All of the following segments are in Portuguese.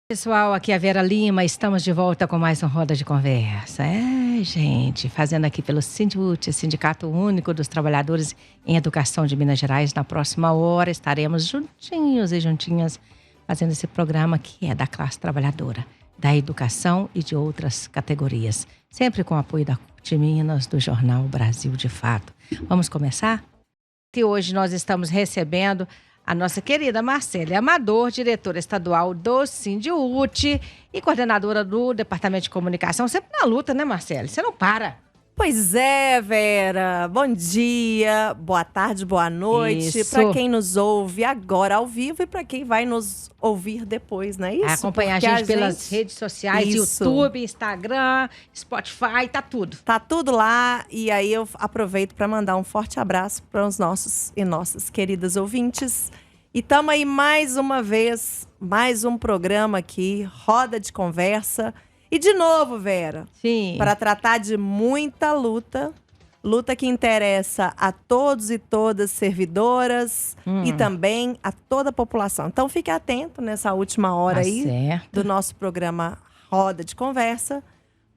Pessoal, aqui é a Vera Lima, estamos de volta com mais uma roda de conversa. Gente, fazendo aqui pelo Sindut, Sindicato Único dos Trabalhadores em Educação de Minas Gerais. Na próxima hora estaremos juntinhos e juntinhas fazendo esse programa que é da classe trabalhadora, da educação e de outras categorias. Sempre com o apoio da CUT Minas, do jornal Brasil de Fato. Vamos começar? E hoje nós estamos recebendo a nossa querida Marcele Amador, diretora estadual do Sindiut e coordenadora do Departamento de Comunicação. Sempre na luta, né, Marcele? Você não para. Pois é, Vera. Bom dia, boa tarde, boa noite. Para quem nos ouve agora ao vivo e para quem vai nos ouvir depois, não é isso? Acompanhar a gente pelas redes sociais, YouTube, Instagram, Spotify, tá tudo. Tá tudo lá. E aí eu aproveito para mandar um forte abraço para os nossos e nossas queridas ouvintes. E estamos aí mais uma vez, mais um programa aqui, roda de conversa. E de novo, Vera, para tratar de muita luta que interessa a todos e todas servidoras e também a toda a população. Então fique atento nessa última hora do nosso programa Roda de Conversa,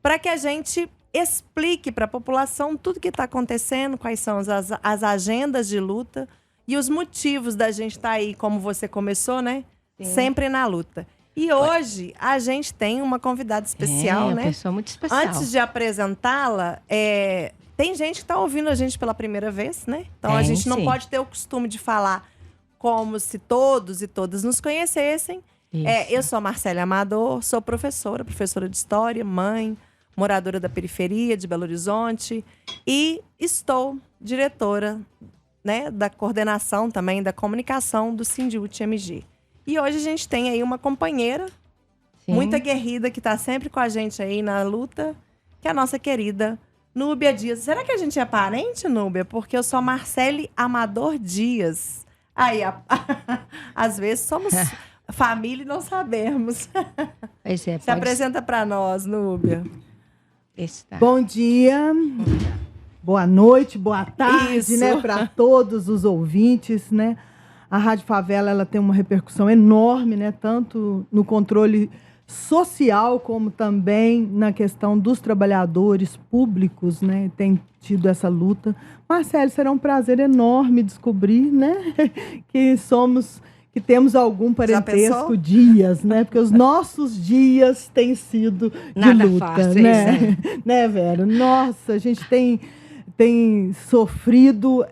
para que a gente explique para a população tudo que está acontecendo, quais são as agendas de luta e os motivos da gente estar aí, como você começou, né? Sim. Sempre na luta. E hoje a gente tem uma convidada especial, né? Uma pessoa muito especial. Antes de apresentá-la, tem gente que está ouvindo a gente pela primeira vez, né? Então a gente não pode ter o costume de falar como se todos e todas nos conhecessem. Eu sou a Marcele Amador, sou professora de História, mãe, moradora da periferia de Belo Horizonte e estou diretora, né, da coordenação também da comunicação do Sindiut MG. E hoje a gente tem aí uma companheira muito aguerrida que está sempre com a gente aí na luta, que é a nossa querida Núbia Dias. Será que a gente é parente, Núbia? Porque eu sou Marcele Amador Dias. Aí, às vezes somos família e não sabemos. Se apresenta para nós, Núbia. Bom dia, boa noite, boa tarde, né, para todos os ouvintes, né? A Rádio Favela, ela tem uma repercussão enorme, né? Tanto no controle social, como também na questão dos trabalhadores públicos, né? Tem tido essa luta. Marcelo, será um prazer enorme descobrir, né? que temos algum parentesco dias, né? Porque os nossos dias têm sido de luta, fáceis, né? Né, Vera? Nossa, a gente tem sofrido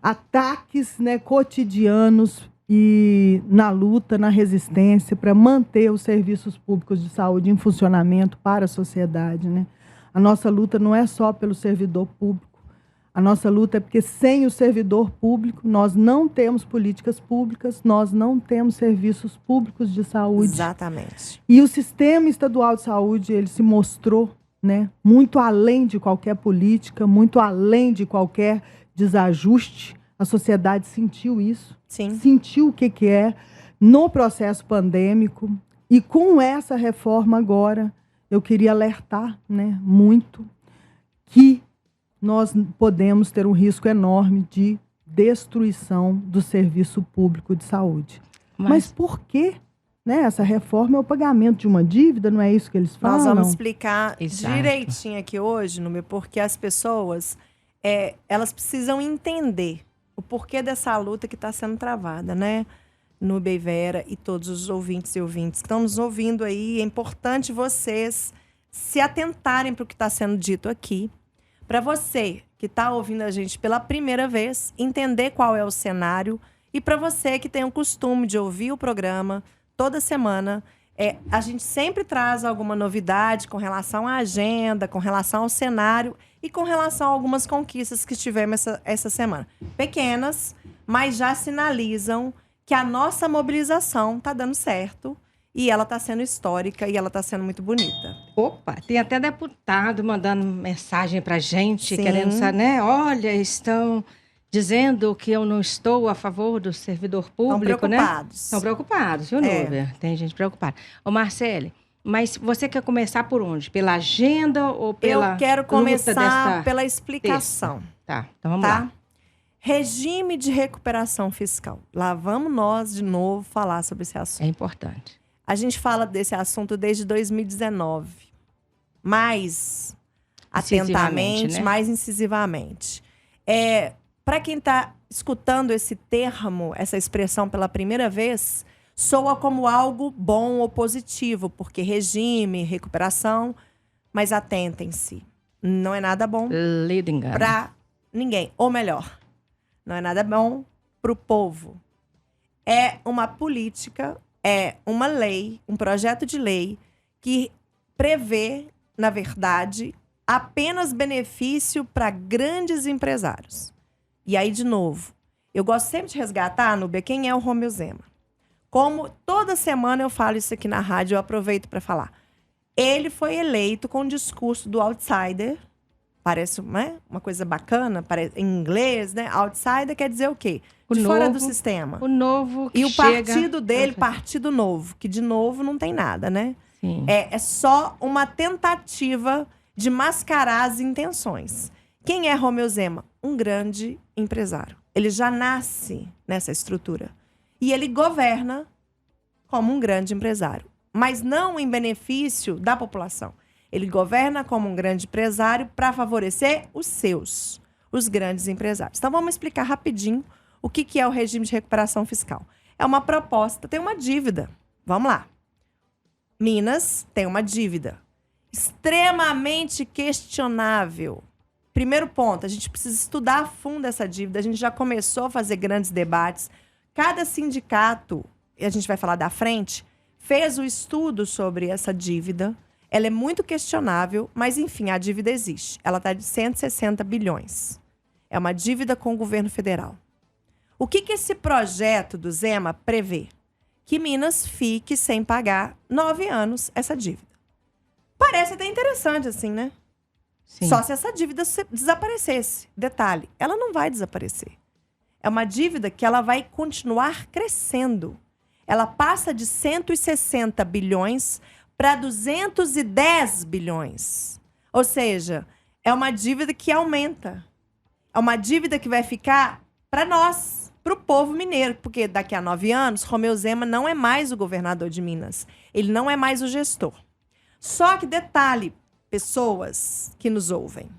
ataques, né, cotidianos e na luta, na resistência para manter os serviços públicos de saúde em funcionamento para a sociedade, né? A nossa luta não é só pelo servidor público. A nossa luta é porque sem o servidor público nós não temos políticas públicas, nós não temos serviços públicos de saúde. Exatamente. E o sistema estadual de saúde, ele se mostrou, né, muito além de qualquer política, muito além de qualquer desajuste. A sociedade sentiu isso, sentiu o que é no processo pandêmico. E com essa reforma agora, eu queria alertar, né, muito que nós podemos ter um risco enorme de destruição do serviço público de saúde. Mas por quê? Né? Essa reforma é o pagamento de uma dívida, não é isso que eles falam? Nós vamos explicar direitinho aqui hoje, Núbia, porque as pessoas elas precisam entender o porquê dessa luta que está sendo travada, né? Núbia e Vera e todos os ouvintes e ouvintes que estão nos ouvindo aí. É importante vocês se atentarem para o que está sendo dito aqui. Para você que está ouvindo a gente pela primeira vez, entender qual é o cenário. E para você que tem o costume de ouvir o programa toda semana, a gente sempre traz alguma novidade com relação à agenda, com relação ao cenário e com relação a algumas conquistas que tivemos essa semana. Pequenas, mas já sinalizam que a nossa mobilização está dando certo e ela está sendo histórica e ela está sendo muito bonita. Opa, tem até deputado mandando mensagem para a gente, querendo saber, né? Olha, estão dizendo que eu não estou a favor do servidor público, né? Estão preocupados, viu, Núbia? Tem gente preocupada. Ô, Marcele, mas você quer começar por onde? Pela agenda ou pela Eu quero começar pela explicação. Texto. Tá, então vamos lá. Regime de recuperação fiscal. Lá vamos nós, de novo, falar sobre esse assunto. É importante. A gente fala desse assunto desde 2019. Mais atentamente, né? Mais incisivamente. Para quem está escutando esse termo, essa expressão pela primeira vez, soa como algo bom ou positivo, porque regime, recuperação, mas atentem-se. Não é nada bom para ninguém. Ou melhor, não é nada bom para o povo. É uma política, é uma lei, um projeto de lei que prevê, na verdade, apenas benefício para grandes empresários. E aí, de novo, eu gosto sempre de resgatar, Núbia, quem é o Romeu Zema. Como toda semana eu falo isso aqui na rádio, eu aproveito para falar. Ele foi eleito com o discurso do outsider. Parece, né, uma coisa bacana, em inglês, né? Outsider quer dizer o quê? De fora do sistema. O novo que E o partido dele, Partido Novo, que de novo não tem nada, né? Sim. É só uma tentativa de mascarar as intenções. Quem é Romeu Zema? Um grande empresário. Ele já nasce nessa estrutura. E ele governa como um grande empresário. Mas não em benefício da população. Ele governa como um grande empresário para favorecer os grandes empresários. Então, vamos explicar rapidinho o que é o regime de recuperação fiscal. É uma proposta, tem uma dívida. Vamos lá. Minas tem uma dívida extremamente questionável. Primeiro ponto, a gente precisa estudar a fundo essa dívida. A gente já começou a fazer grandes debates. Cada sindicato, e a gente vai falar da frente, fez o estudo sobre essa dívida. Ela é muito questionável, mas, enfim, a dívida existe. Ela está de 160 bilhões. É uma dívida com o governo federal. O que esse projeto do Zema prevê? Que Minas fique sem pagar 9 anos essa dívida. Parece até interessante, assim, né? Sim. Só se essa dívida desaparecesse. Detalhe, ela não vai desaparecer. É uma dívida que ela vai continuar crescendo. Ela passa de 160 bilhões para 210 bilhões. Ou seja, é uma dívida que aumenta. É uma dívida que vai ficar para nós, para o povo mineiro. Porque daqui a 9 anos, Romeu Zema não é mais o governador de Minas. Ele não é mais o gestor. Só que, detalhe, pessoas que nos ouvem.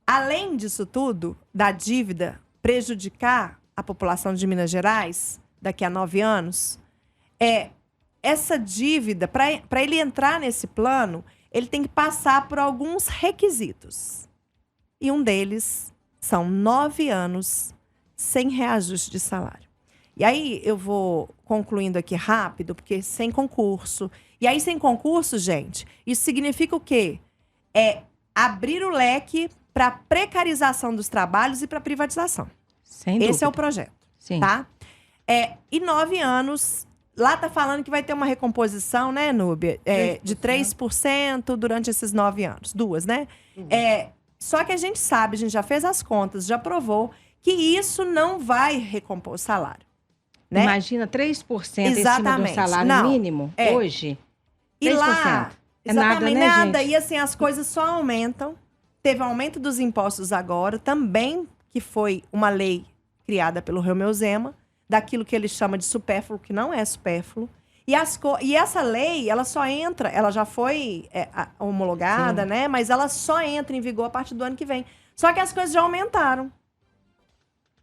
Além disso tudo, da dívida prejudicar a população de Minas Gerais, daqui a 9 anos, essa dívida, para ele entrar nesse plano, ele tem que passar por alguns requisitos. E um deles são 9 anos sem reajuste de salário. E aí eu vou concluindo aqui rápido, porque sem concurso. E aí, sem concurso, gente, isso significa o quê? É abrir o leque para precarização dos trabalhos e para privatização. Sem dúvida. Esse é o projeto. Sim. Tá? E 9 anos, lá tá falando que vai ter uma recomposição, né, Núbia? De 3% durante esses 9 anos. 2, né? Só que a gente sabe, a gente já fez as contas, já provou que isso não vai recompor o salário. Né? Imagina 3% em cima do salário mínimo hoje. 3%. E lá, exatamente nada. E assim, as coisas só aumentam. Teve um aumento dos impostos agora, também que foi uma lei criada pelo Romeu Zema, daquilo que ele chama de supérfluo, que não é supérfluo. E essa lei, ela só entra, ela já foi homologada, sim, né? Mas ela só entra em vigor a partir do ano que vem. Só que as coisas já aumentaram.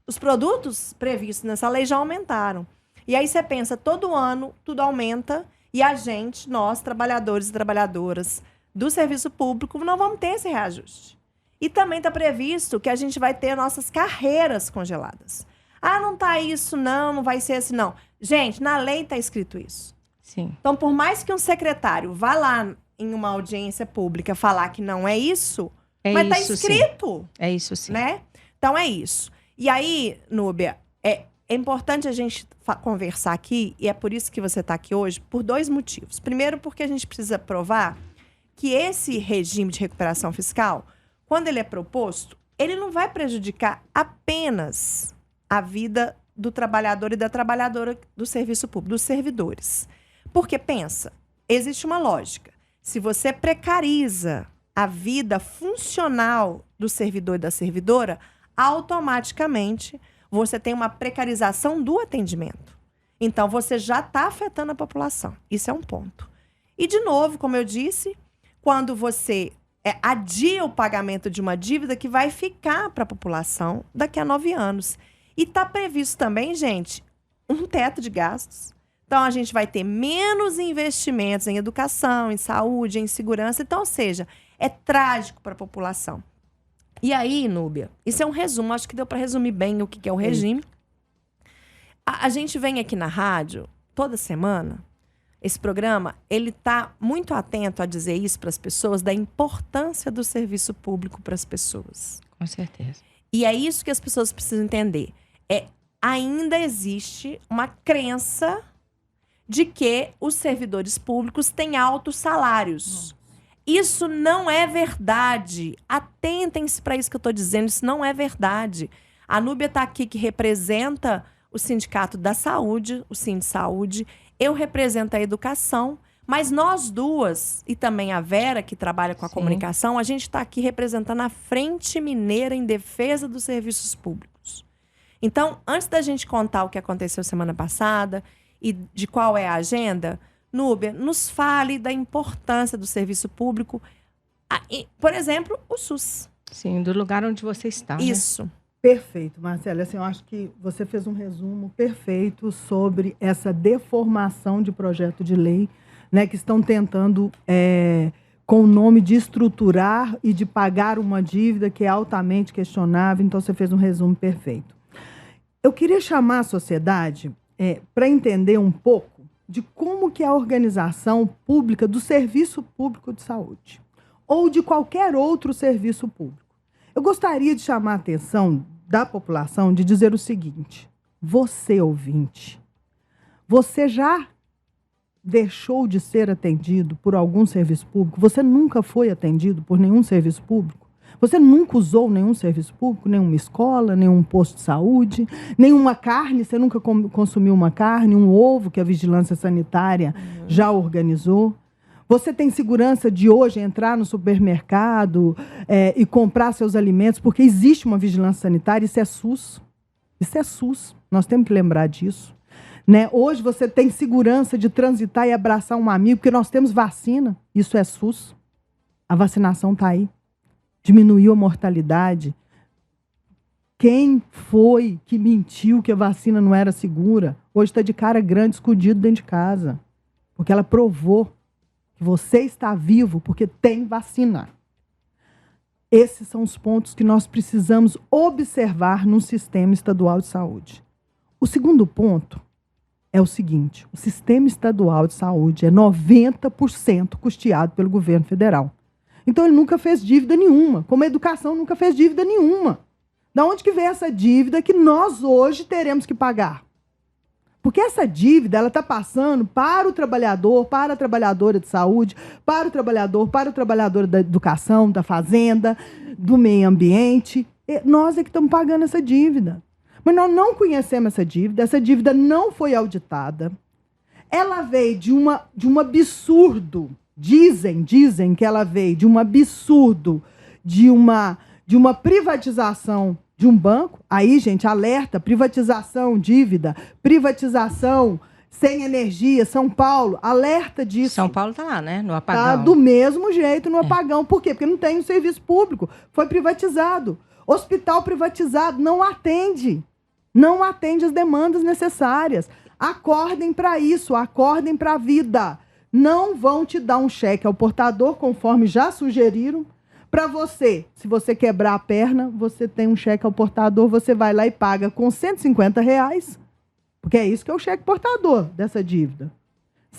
Os produtos previstos nessa lei já aumentaram. E aí você pensa, todo ano tudo aumenta e a gente, nós, trabalhadores e trabalhadoras do serviço público, não vamos ter esse reajuste. E também está previsto que a gente vai ter nossas carreiras congeladas. Ah, não tá isso, não vai ser assim, não. Gente, na lei está escrito isso. Sim. Então, por mais que um secretário vá lá em uma audiência pública falar que não é isso, mas está escrito. Sim. É isso sim. Né? Então, é isso. E aí, Núbia, é importante a gente conversar aqui, e é por isso que você está aqui hoje, por 2 motivos. Primeiro, porque a gente precisa provar que esse regime de recuperação fiscal, quando ele é proposto, ele não vai prejudicar apenas a vida do trabalhador e da trabalhadora do serviço público, dos servidores. Porque, pensa, existe uma lógica. Se você precariza a vida funcional do servidor e da servidora, automaticamente você tem uma precarização do atendimento. Então, você já está afetando a população. Isso é um ponto. E, de novo, como eu disse, quando você adia o pagamento de uma dívida que vai ficar para a população daqui a 9 anos. E está previsto também, gente, um teto de gastos. Então, a gente vai ter menos investimentos em educação, em saúde, em segurança. Então, ou seja, é trágico para a população. E aí, Núbia, isso é um resumo. Acho que deu para resumir bem o que é o regime. A gente vem aqui na rádio toda semana. Esse programa, ele está muito atento a dizer isso para as pessoas, da importância do serviço público para as pessoas. Com certeza. E é isso que as pessoas precisam entender. Ainda existe uma crença de que os servidores públicos têm altos salários. Isso não é verdade. Atentem-se para isso que eu estou dizendo. Isso não é verdade. A Núbia está aqui, que representa o Sindicato da Saúde, o Sindsaúde. Eu represento a educação. Mas nós duas, e também a Vera, que trabalha com a comunicação, a gente está aqui representando a Frente Mineira em defesa dos serviços públicos. Então, antes da gente contar o que aconteceu semana passada e de qual é a agenda, Núbia, nos fale da importância do serviço público. Por exemplo, o SUS. Sim, do lugar onde você está. Isso. Né? Perfeito, Marcela. Assim, eu acho que você fez um resumo perfeito sobre essa deformação de projeto de lei, né, que estão tentando, com o nome de estruturar e de pagar uma dívida que é altamente questionável. Então, você fez um resumo perfeito. Eu queria chamar a sociedade para entender um pouco de como que é a organização pública do serviço público de saúde ou de qualquer outro serviço público. Eu gostaria de chamar a atenção da população de dizer o seguinte: você, ouvinte, você já deixou de ser atendido por algum serviço público? Você nunca foi atendido por nenhum serviço público? Você nunca usou nenhum serviço público, nenhuma escola, nenhum posto de saúde, nenhuma carne? Você nunca consumiu uma carne, um ovo que a Vigilância Sanitária já organizou? Você tem segurança de hoje entrar no supermercado e comprar seus alimentos, porque existe uma vigilância sanitária? Isso é SUS. Isso é SUS. Nós temos que lembrar disso. Né? Hoje você tem segurança de transitar e abraçar um amigo, porque nós temos vacina. Isso é SUS. A vacinação está aí. Diminuiu a mortalidade. Quem foi que mentiu que a vacina não era segura? Hoje está de cara grande, escondido dentro de casa. Porque ela provou que você está vivo porque tem vacina. Esses são os pontos que nós precisamos observar no sistema estadual de saúde. O segundo ponto é o seguinte: o sistema estadual de saúde é 90% custeado pelo governo federal. Então, ele nunca fez dívida nenhuma, como a educação nunca fez dívida nenhuma. Da onde que vem essa dívida que nós hoje teremos que pagar? Porque essa dívida ela está passando para o trabalhador, para a trabalhadora de saúde, para o trabalhador da educação, da fazenda, do meio ambiente. Nós é que estamos pagando essa dívida. Mas nós não conhecemos essa dívida não foi auditada. Ela veio de um absurdo. Dizem que ela veio de um absurdo, de uma privatização de um banco. Aí, gente, alerta: privatização, dívida, privatização sem energia. São Paulo, alerta disso. São Paulo está lá, né? No apagão. Tá do mesmo jeito no apagão. Por quê? Porque não tem um serviço público. Foi privatizado. Hospital privatizado não atende. Não atende as demandas necessárias. Acordem para isso, acordem para a vida. Não vão te dar um cheque ao portador, conforme já sugeriram, para você. Se você quebrar a perna, você tem um cheque ao portador, você vai lá e paga com R$150, porque é isso que é o cheque portador dessa dívida.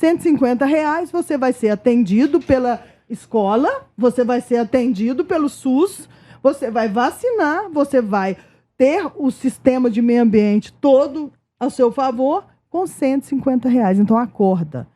R$150, você vai ser atendido pela escola, você vai ser atendido pelo SUS, você vai vacinar, você vai ter o sistema de meio ambiente todo ao seu favor com R$150. Então, acorda.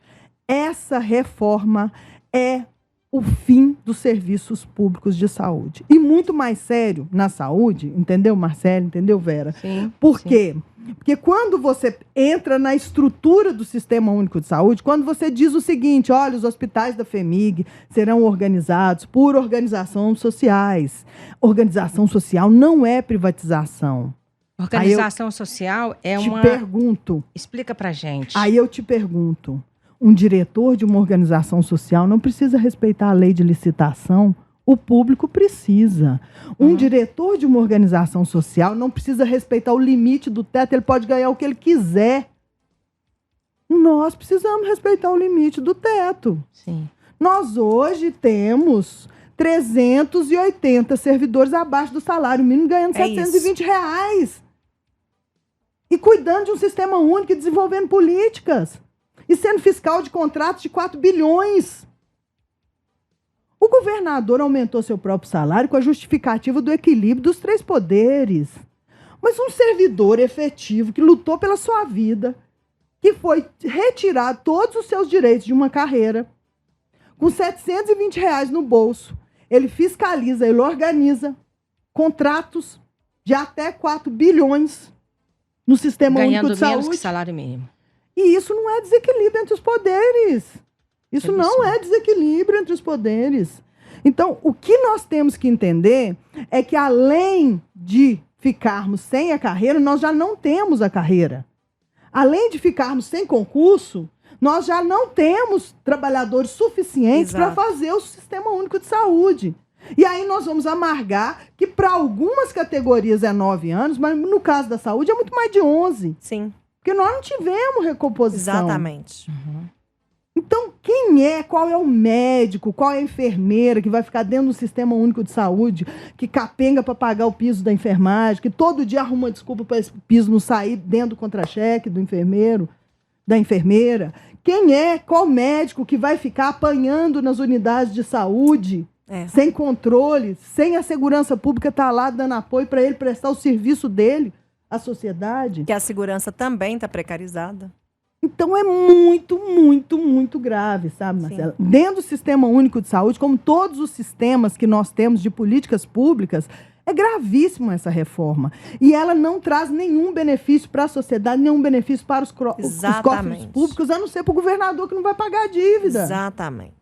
Essa reforma é o fim dos serviços públicos de saúde. E muito mais sério na saúde, entendeu, Marcelo? Entendeu, Vera? Sim. Por quê? Porque quando você entra na estrutura do Sistema Único de Saúde, quando você diz o seguinte: olha, os hospitais da FHEMIG serão organizados por organizações sociais. Organização social não é privatização. Organização social é uma... Te pergunto. Explica pra gente. Aí eu te pergunto. Um diretor de uma organização social não precisa respeitar a lei de licitação? O público precisa. Um diretor de uma organização social não precisa respeitar o limite do teto, ele pode ganhar o que ele quiser. Nós precisamos respeitar o limite do teto. Sim. Nós hoje temos 380 servidores abaixo do salário mínimo, ganhando R$720. E cuidando de um sistema único e desenvolvendo políticas. E sendo fiscal de contratos de 4 bilhões. O governador aumentou seu próprio salário com a justificativa do equilíbrio dos 3 poderes. Mas um servidor efetivo que lutou pela sua vida, que foi retirar todos os seus direitos de uma carreira, com R$720 no bolso, ele fiscaliza, ele organiza contratos de até 4 bilhões no Sistema Único de Saúde. Ganhando menos que salário mínimo. E isso não é desequilíbrio entre os poderes. Isso não é desequilíbrio entre os poderes. Então, o que nós temos que entender é que, além de ficarmos sem a carreira, nós já não temos a carreira. Além de ficarmos sem concurso, nós já não temos trabalhadores suficientes para fazer o Sistema Único de Saúde. E aí nós vamos amargar que para algumas categorias é 9 anos, mas no caso da saúde é muito mais de 11. Sim. Porque nós não tivemos recomposição. Exatamente. Então, qual é o médico, qual é a enfermeira que vai ficar dentro do Sistema Único de Saúde, que capenga para pagar o piso da enfermagem, que todo dia arruma desculpa para esse piso não sair dentro do contra-cheque do enfermeiro, da enfermeira? Qual médico que vai ficar apanhando nas unidades de saúde, sem controle, sem a segurança pública estar lá dando apoio para ele prestar o serviço dele à sociedade? Que a segurança também está precarizada. Então é muito, muito, muito grave, sabe, Marcela? Sim. Dentro do Sistema Único de Saúde, como todos os sistemas que nós temos de políticas públicas, é gravíssima essa reforma. E ela não traz nenhum benefício para a sociedade, nenhum benefício para os cofres públicos, a não ser para o governador que não vai pagar a dívida. Exatamente.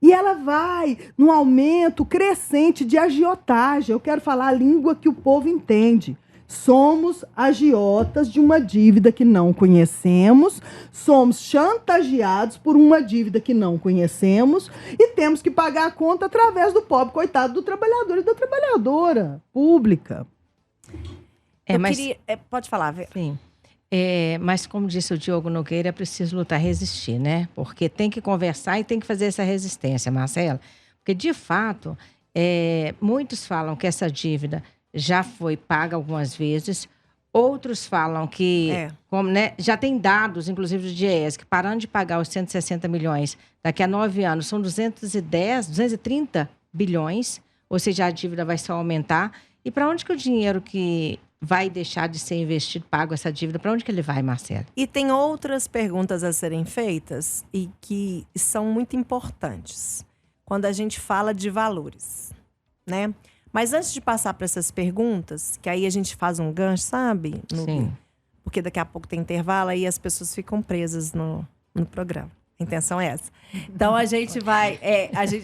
E ela vai num aumento crescente de agiotagem. Eu quero falar a língua que o povo entende. Somos agiotas de uma dívida que não conhecemos, somos chantageados por uma dívida que não conhecemos e temos que pagar a conta através do pobre coitado do trabalhador e da trabalhadora pública. Pode falar, Vera. Sim. Mas como disse o Diogo Nogueira, é preciso lutar e resistir, né? Porque tem que conversar e tem que fazer essa resistência, Marcela. Porque, de fato, muitos falam que essa dívida já foi paga algumas vezes. Outros falam que, já tem dados, inclusive do DIEESE, que parando de pagar os 160 milhões, daqui a 9 anos são 230 bilhões, ou seja, a dívida vai só aumentar. E para onde que o dinheiro que vai deixar de ser investido, pago essa dívida, para onde que ele vai, Marcela? E tem outras perguntas a serem feitas e que são muito importantes quando a gente fala de valores, né? Mas antes de passar para essas perguntas, que aí a gente faz um gancho, sabe? Sim. Porque daqui a pouco tem intervalo, aí as pessoas ficam presas no programa. A intenção é essa. Então a gente vai...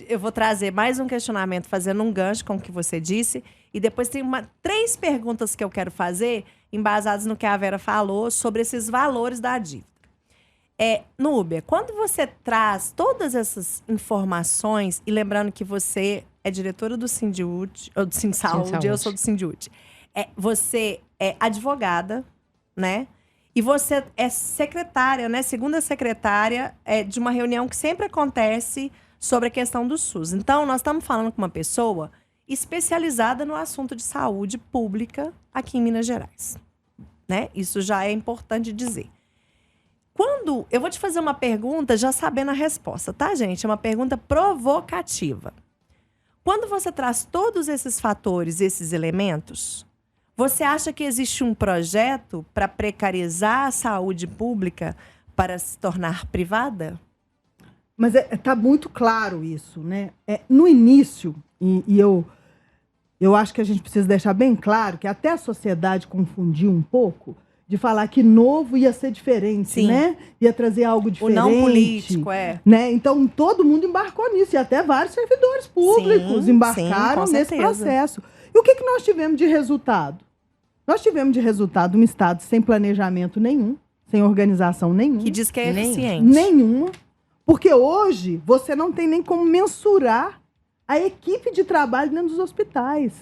eu vou trazer mais um questionamento, fazendo um gancho com o que você disse. E depois tem 3 perguntas que eu quero fazer, embasadas no que a Vera falou, sobre esses valores da dívida. Núbia, quando você traz todas essas informações, e lembrando que você é diretora do Sindiúte, ou do Sinsaúde, eu sou do Sindiúte. Você é advogada, né? E você é secretária, né? Segunda secretária de uma reunião que sempre acontece sobre a questão do SUS. Então, nós estamos falando com uma pessoa especializada no assunto de saúde pública aqui em Minas Gerais, né? Isso já é importante dizer. Eu vou te fazer uma pergunta já sabendo a resposta, tá, gente? É uma pergunta provocativa. Quando você traz todos esses fatores, esses elementos, você acha que existe um projeto para precarizar a saúde pública para se tornar privada? Mas tá muito claro isso, né? No início, e eu acho que a gente precisa deixar bem claro que até a sociedade confundiu um pouco de falar que novo ia ser diferente, Sim. né? Ia trazer algo diferente. O não político, né? Então, todo mundo embarcou nisso. E até vários servidores públicos embarcaram nesse processo. E o que nós tivemos de resultado? Nós tivemos de resultado um Estado sem planejamento nenhum, sem organização nenhuma. Que diz que é eficiente. Nenhuma. Porque hoje você não tem nem como mensurar a equipe de trabalho dentro dos hospitais.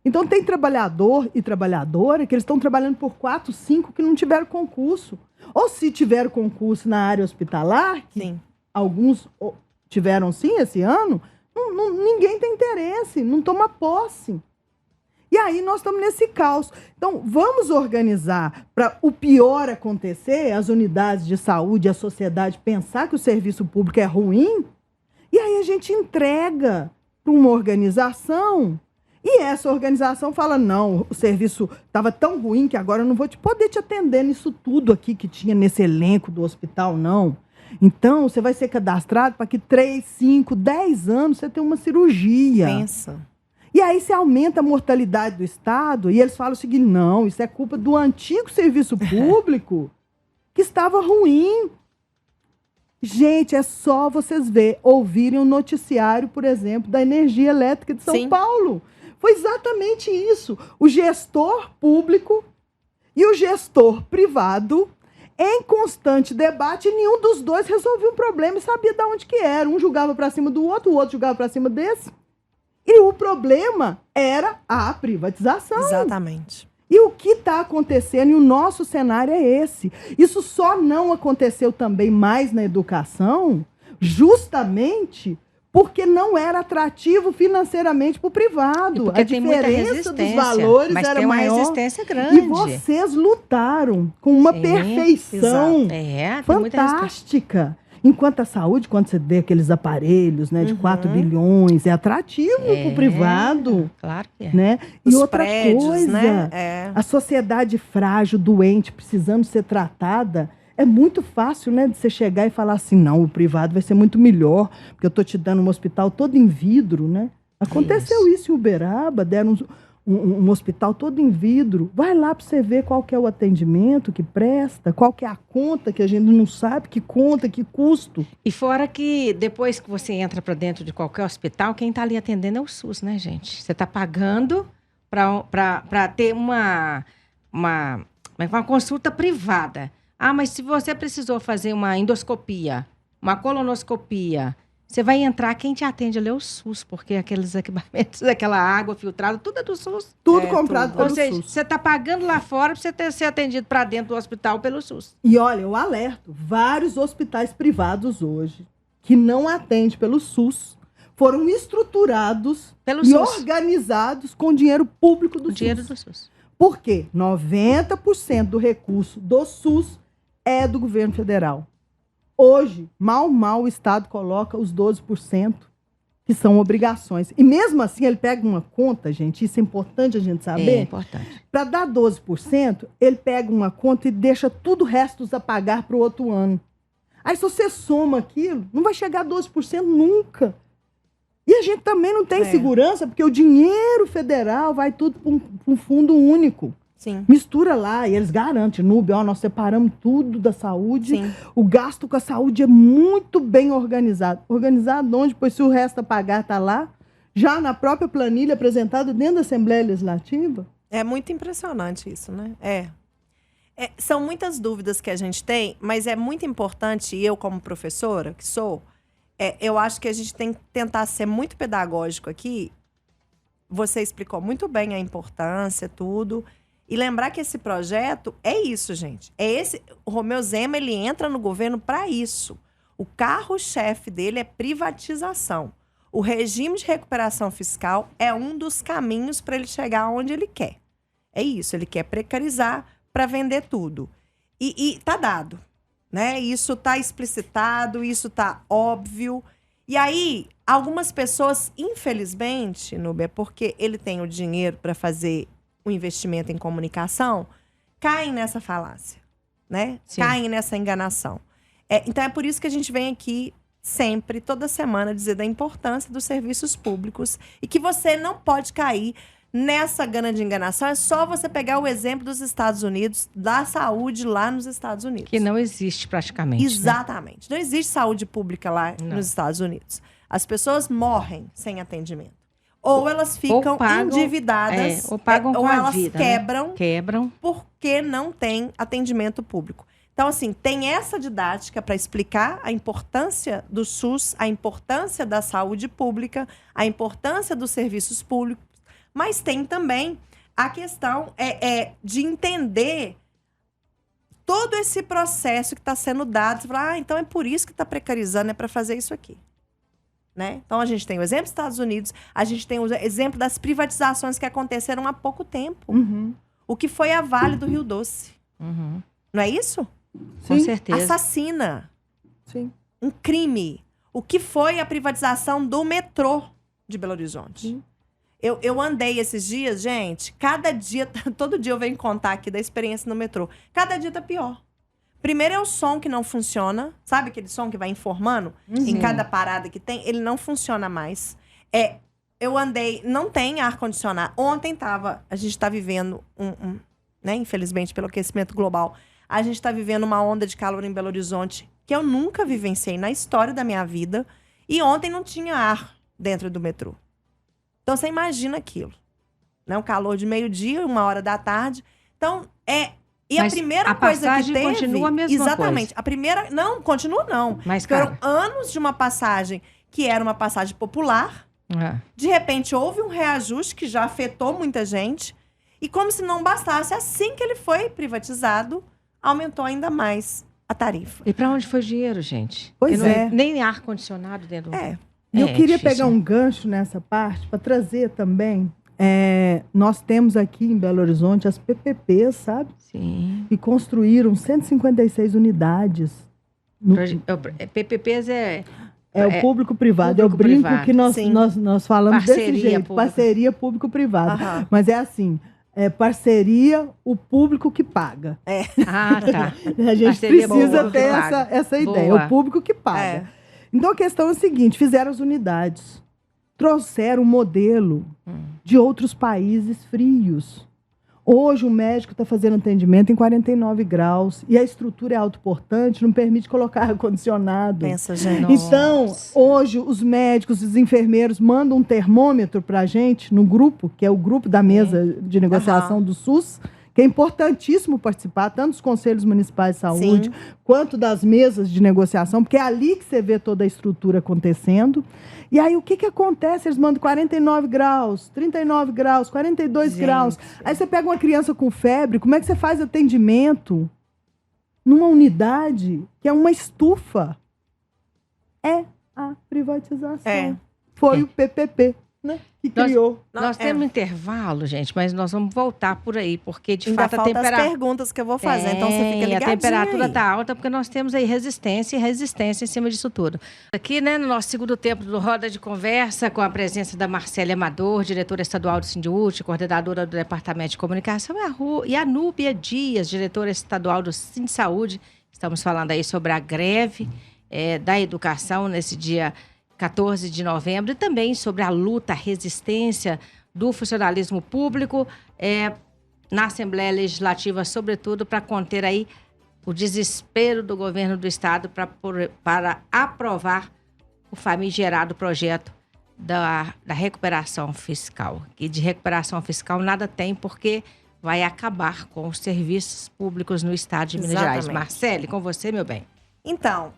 Então tem trabalhador e trabalhadora que eles estão trabalhando por 4, 5 que não tiveram concurso. Ou se tiveram concurso na área hospitalar, que sim, alguns tiveram sim esse ano, ninguém tem interesse, não toma posse. E aí nós estamos nesse caos. Então, vamos organizar para o pior acontecer, as unidades de saúde, a sociedade pensar que o serviço público é ruim, e aí a gente entrega para uma organização, e essa organização fala, não, o serviço estava tão ruim que agora eu não vou poder te atender nisso tudo aqui que tinha nesse elenco do hospital, não. Então, você vai ser cadastrado para que 3, 5, 10 anos você tenha uma cirurgia. Pensa. E aí você aumenta a mortalidade do Estado e eles falam o seguinte, não, isso é culpa do antigo serviço público que estava ruim. Gente, é só vocês ouvirem o noticiário, por exemplo, da energia elétrica de São Paulo. Foi exatamente isso. O gestor público e o gestor privado, em constante debate, e nenhum dos dois resolvia um problema e sabia de onde que era. Um julgava para cima do outro, o outro julgava para cima desse. E o problema era a privatização. Exatamente. E o que está acontecendo, e o nosso cenário é esse. Isso só não aconteceu também mais na educação, justamente porque não era atrativo financeiramente para o privado. A diferença dos valores era maior. Mas tem uma resistência grande. E vocês lutaram com uma perfeição fantástica. Enquanto a saúde, quando você vê aqueles aparelhos, né, de 4 bilhões, é atrativo para o privado. Claro que é. Né? E outra coisa, né? A sociedade frágil, doente, precisando ser tratada, é muito fácil, né, de você chegar e falar assim, não, o privado vai ser muito melhor, porque eu estou te dando um hospital todo em vidro, né? Aconteceu isso em Uberaba, deram um hospital todo em vidro. Vai lá para você ver qual que é o atendimento que presta, qual que é a conta que a gente não sabe, que conta, que custo. E fora que depois que você entra para dentro de qualquer hospital, quem está ali atendendo é o SUS, né, gente? Você está pagando para ter uma consulta privada. Ah, mas se você precisou fazer uma endoscopia, uma colonoscopia, você vai entrar, quem te atende ali é o SUS, porque aqueles equipamentos, aquela água filtrada, tudo é do SUS. Tudo comprado pelo SUS. Ou seja, você está pagando lá fora para você ser atendido para dentro do hospital pelo SUS. E olha, eu alerto, vários hospitais privados hoje, que não atendem pelo SUS, foram estruturados e organizados com dinheiro público do SUS. Dinheiro do SUS. Por quê? 90% do recurso do SUS é do governo federal. Hoje, mal o Estado coloca os 12%, que são obrigações. E mesmo assim, ele pega uma conta, gente, isso é importante a gente saber. É importante. Para dar 12%, ele pega uma conta e deixa tudo o resto a pagar para o outro ano. Aí, se você soma aquilo, não vai chegar a 12% nunca. E a gente também não tem segurança, porque o dinheiro federal vai tudo para um fundo único. Sim. Mistura lá e eles garantem, nós separamos tudo da saúde. Sim. O gasto com a saúde é muito bem organizado. Organizado onde, pois se o resto a pagar está lá, já na própria planilha apresentada dentro da Assembleia Legislativa. É muito impressionante isso, né? São muitas dúvidas que a gente tem, mas é muito importante, e eu como professora que sou, eu acho que a gente tem que tentar ser muito pedagógico aqui. Você explicou muito bem a importância, tudo. E lembrar que esse projeto é isso, gente. O Romeu Zema, ele entra no governo para isso. O carro-chefe dele é privatização. O regime de recuperação fiscal é um dos caminhos para ele chegar onde ele quer. É isso, ele quer precarizar para vender tudo. E tá dado, né? Isso tá explicitado, isso tá óbvio. E aí, algumas pessoas, infelizmente, Núbia, porque ele tem o dinheiro para fazer o investimento em comunicação, caem nessa falácia, né? Sim. Caem nessa enganação. Então, é por isso que a gente vem aqui sempre, toda semana, dizer da importância dos serviços públicos e que você não pode cair nessa gana de enganação. É só você pegar o exemplo dos Estados Unidos, da saúde lá nos Estados Unidos. Que não existe praticamente. Exatamente. Né? Não existe saúde pública lá nos Estados Unidos. As pessoas morrem sem atendimento. ou elas ficam endividadas, ou pagam ou com a elas vida, quebram porque não tem atendimento público. Então, assim, tem essa didática para explicar a importância do SUS, a importância da saúde pública, a importância dos serviços públicos, mas tem também a questão de entender todo esse processo que está sendo dado. Você fala, então é por isso que está precarizando, é para fazer isso aqui. Né? Então, a gente tem o exemplo dos Estados Unidos, a gente tem o exemplo das privatizações que aconteceram há pouco tempo. O que foi a Vale do Rio Doce. Não é isso? Sim. Com certeza. Assassina. Sim. Um crime. O que foi a privatização do metrô de Belo Horizonte. Sim. Eu andei esses dias, gente, cada dia, todo dia eu venho contar aqui da experiência no metrô. Cada dia tá pior. Primeiro é o som que não funciona. Sabe aquele som que vai informando? Em cada parada que tem? Ele não funciona mais. Eu andei, não tem ar-condicionado. Ontem a gente tá vivendo né, infelizmente, pelo aquecimento global, a gente está vivendo uma onda de calor em Belo Horizonte que eu nunca vivenciei na história da minha vida. E ontem não tinha ar dentro do metrô. Então, você imagina aquilo. Né? Um calor de meio-dia, 1h da tarde. Então, Mas a primeira coisa que teve... continua a mesma exatamente. coisa. A primeira... Não, continua não. Mas, foram anos de uma passagem que era uma passagem popular. De repente, houve um reajuste que já afetou muita gente. E como se não bastasse, assim que ele foi privatizado, aumentou ainda mais a tarifa. E para onde foi o dinheiro, gente? Pois Nem ar-condicionado dentro do... E eu queria pegar um gancho nessa parte para trazer também. Nós temos aqui em Belo Horizonte as PPPs, sabe? Sim. Que construíram 156 unidades. PPPs o público-privado. Eu brinco que nós falamos parceria desse jeito. Parceria público-privado. Mas é assim... parceria, o público que paga. Tá. A gente precisa ter essa ideia. O público que paga. Então, a questão é a seguinte. Fizeram as unidades. Trouxeram um modelo de outros países frios. Hoje, o médico está fazendo atendimento em 49 graus. E a estrutura é autoportante, não permite colocar ar-condicionado. Pensa, gente. Então, hoje, os médicos, os enfermeiros mandam um termômetro para a gente no grupo, que é o grupo da mesa de negociação do SUS, que é importantíssimo participar, tanto dos conselhos municipais de saúde, quanto das mesas de negociação, porque é ali que você vê toda a estrutura acontecendo. E aí, o que acontece? Eles mandam 49 graus, 39 graus, 42 graus. Aí você pega uma criança com febre, como é que você faz atendimento numa unidade que é uma estufa? É a privatização. Foi o PPP. Né? Que criou. Nós temos intervalo, gente, mas nós vamos voltar por aí, porque de ainda fato a temperatura... as perguntas que eu vou fazer, então você fica ligadinho. A temperatura está alta porque nós temos aí resistência em cima disso tudo. Aqui, né, no nosso segundo tempo do Roda de Conversa, com a presença da Marcele Amador, diretora estadual do Sindicute, coordenadora do Departamento de Comunicação, e a Núbia Dias, diretora estadual do Sindsaúde. Estamos falando aí sobre a greve da educação nesse dia 14 de novembro, e também sobre a luta, a resistência do funcionalismo público na Assembleia Legislativa, sobretudo para conter aí o desespero do governo do Estado para aprovar o famigerado projeto da recuperação fiscal. E de recuperação fiscal nada tem, porque vai acabar com os serviços públicos no Estado de Minas Gerais. Marcele, com você, meu bem. Então,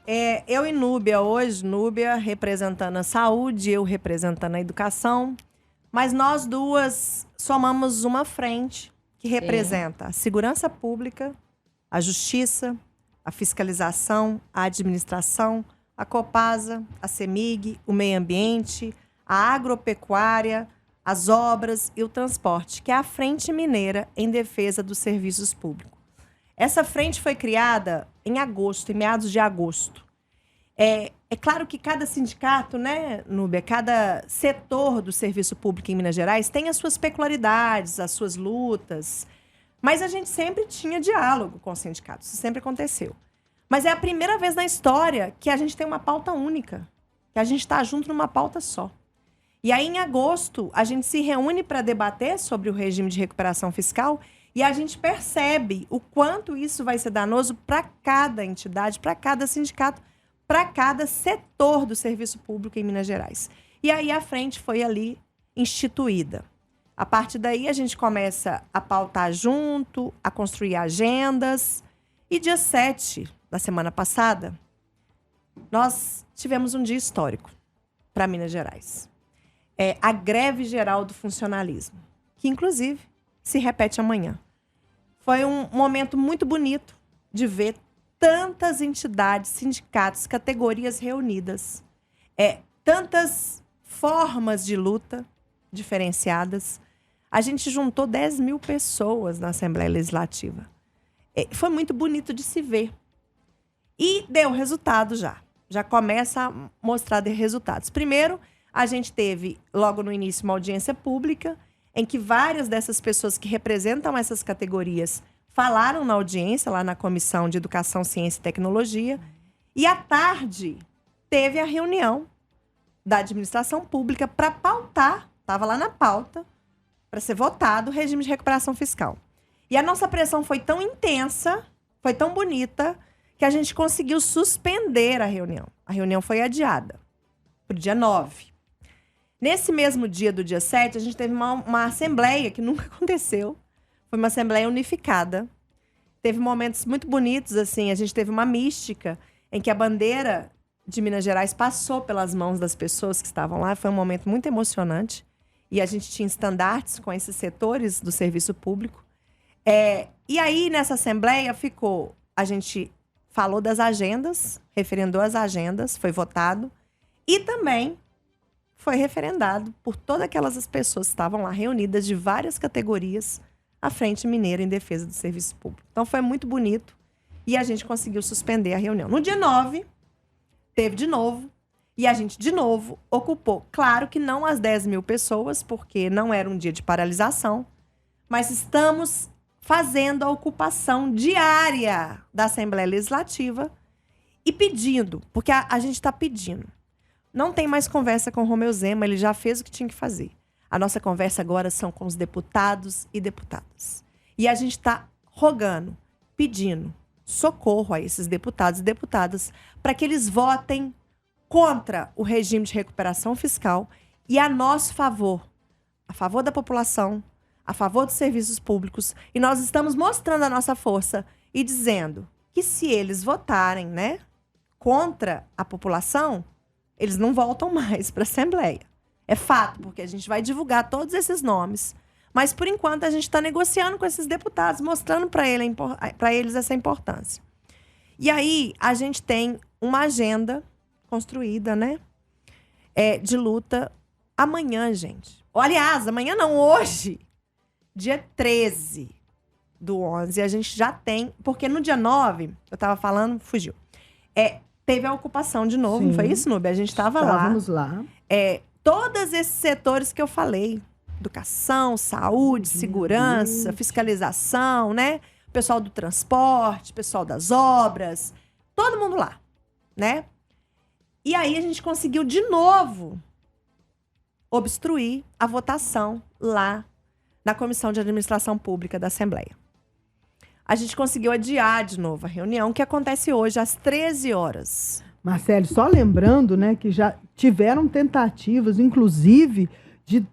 eu e Núbia hoje, Núbia representando a saúde, eu representando a educação, mas nós duas somamos uma frente que representa a segurança pública, a justiça, a fiscalização, a administração, a Copasa, a CEMIG, o meio ambiente, a agropecuária, as obras e o transporte, que é a Frente Mineira em defesa dos serviços públicos. Essa frente foi criada em agosto, em meados de agosto. É claro que cada sindicato, né, Núbia, cada setor do serviço público em Minas Gerais tem as suas peculiaridades, as suas lutas, mas a gente sempre tinha diálogo com os sindicatos, isso sempre aconteceu. Mas é a primeira vez na história que a gente tem uma pauta única, que a gente está junto numa pauta só. E aí, em agosto, a gente se reúne para debater sobre o regime de recuperação fiscal. E a gente percebe o quanto isso vai ser danoso para cada entidade, para cada sindicato, para cada setor do serviço público em Minas Gerais. E aí a frente foi ali instituída. A partir daí, a gente começa a pautar junto, a construir agendas. E dia 7 da semana passada, nós tivemos um dia histórico para Minas Gerais. A greve geral do funcionalismo, que inclusive se repete amanhã. Foi um momento muito bonito de ver tantas entidades, sindicatos, categorias reunidas. Tantas formas de luta diferenciadas. A gente juntou 10 mil pessoas na Assembleia Legislativa. Foi muito bonito de se ver. E deu resultado já. Já começa a mostrar resultados. Primeiro, a gente teve, logo no início, uma audiência pública, em que várias dessas pessoas que representam essas categorias falaram na audiência, lá na Comissão de Educação, Ciência e Tecnologia. E à tarde, teve a reunião da administração pública para pautar, estava lá na pauta, para ser votado o regime de recuperação fiscal. E a nossa pressão foi tão intensa, foi tão bonita, que a gente conseguiu suspender a reunião. A reunião foi adiada para o dia 9. Nesse mesmo dia do dia 7, a gente teve uma assembleia que nunca aconteceu. Foi uma assembleia unificada. Teve momentos muito bonitos, assim. A gente teve uma mística em que a bandeira de Minas Gerais passou pelas mãos das pessoas que estavam lá. Foi um momento muito emocionante. E a gente tinha estandartes com esses setores do serviço público. E aí, nessa assembleia, a gente falou das agendas, referendou as agendas, foi votado. E também foi referendado por todas aquelas pessoas que estavam lá reunidas de várias categorias à Frente Mineira em Defesa do Serviço Público. Então, foi muito bonito e a gente conseguiu suspender a reunião. No dia 9, teve de novo. E a gente, de novo, ocupou. Claro que não as 10 mil pessoas, porque não era um dia de paralisação, mas estamos fazendo a ocupação diária da Assembleia Legislativa e pedindo, porque a gente está pedindo. Não tem mais conversa com o Romeu Zema, ele já fez o que tinha que fazer. A nossa conversa agora são com os deputados e deputadas. E a gente está rogando, pedindo socorro a esses deputados e deputadas para que eles votem contra o regime de recuperação fiscal e a nosso favor, a favor da população, a favor dos serviços públicos. E nós estamos mostrando a nossa força e dizendo que se eles votarem, né, contra a população, eles não voltam mais para a Assembleia. É fato, porque a gente vai divulgar todos esses nomes. Mas, por enquanto, a gente está negociando com esses deputados, mostrando para eles essa importância. E aí, a gente tem uma agenda construída, né? De luta amanhã, gente. Aliás, amanhã não, hoje. Dia 13 do 11, a gente já tem... Porque no dia 9, eu estava falando, fugiu. Teve a ocupação de novo, não foi isso, Núbia? A gente estava lá. Estávamos lá. Todos esses setores que eu falei. Educação, saúde, segurança, fiscalização, né? Pessoal do transporte, pessoal das obras. Todo mundo lá, né? E aí a gente conseguiu de novo obstruir a votação lá na Comissão de Administração Pública da Assembleia. A gente conseguiu adiar de novo a reunião, que acontece hoje às 13 horas. Marcelo, só lembrando, né, que já tiveram tentativas, inclusive, de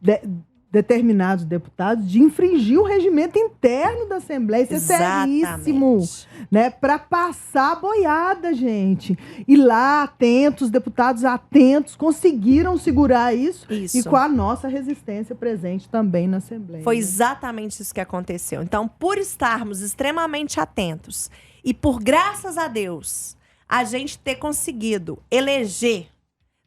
determinados deputados de infringir o regimento interno da Assembleia. Isso Exatamente. É seríssimo, né? Para passar a boiada, gente. E lá, atentos, deputados atentos, conseguiram segurar isso. E com a nossa resistência presente também na Assembleia. Foi exatamente isso que aconteceu. Então, por estarmos extremamente atentos e por, graças a Deus, a gente ter conseguido eleger